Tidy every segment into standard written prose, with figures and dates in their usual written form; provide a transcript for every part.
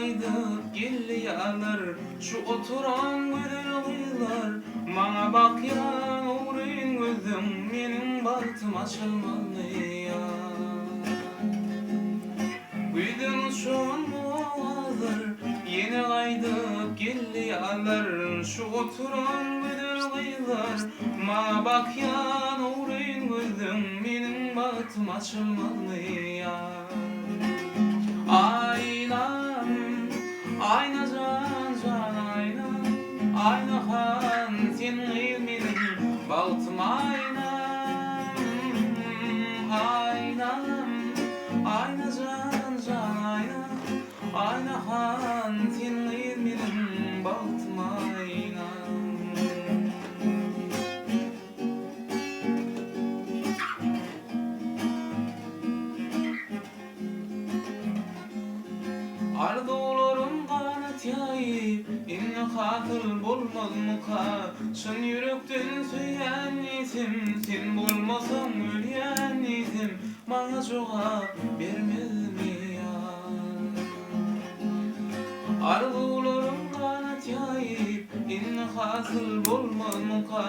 aydıp gelýärler şu oturan güzel gyzlar. Maňa bakýan ogryň gözüm meniň bagtym açylmaly. Güýdün uçan boğazlar yine aydıp gelýärler şu oturan güzel gyzlar. Maňa bakýan ogryň gözüm meniň bagtym açylmaly. Aynam, ayna can can ayna, ayna han sen menin bagtym aynam, aynam, ayna can can ayna, ayna han sen menin bagtym aynam. Arzularım kanat yayıp inne hatır bolmaz muka. Şın yürekten söyleyen isim sen bolmasan ölýän isim maňa jogap bermezmi ya. Arzularım kanat yayıp inne hatır bolmaz muka.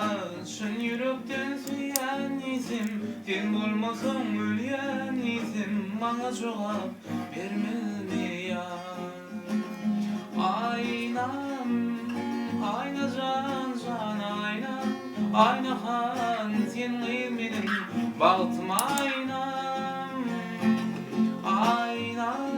Şın yürekten söyleyen isim sen bolmasan ölýän isim maňa jogap bermezmi ya. Aynam, ayna can can ayna, ayna han sen menin bagtym aynam, aynam.